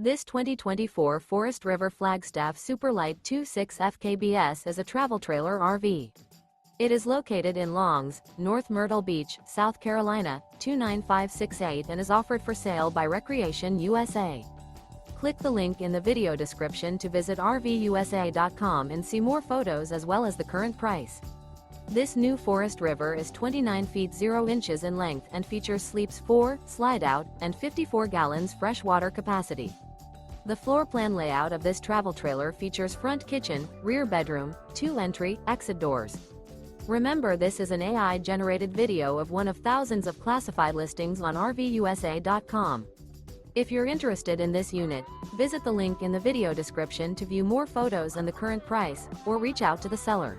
This 2024 Forest River Flagstaff Super Lite 26 FKBS is a travel trailer RV. It is located in Longs, North Myrtle Beach, South Carolina, 29568 and is offered for sale by Recreation USA. Click the link in the video description to visit RVUSA.com and see more photos as well as the current price. This new Forest River is 29 feet 0 inches in length and features sleeps 4, Slideout, and 54 gallons freshwater capacity. The floor plan layout of this travel trailer features front kitchen, rear bedroom, 2 entry, exit doors. Remember, this is an AI-generated video of one of thousands of classified listings on RVUSA.com. If you're interested in this unit, visit the link in the video description to view more photos and the current price, or reach out to the seller.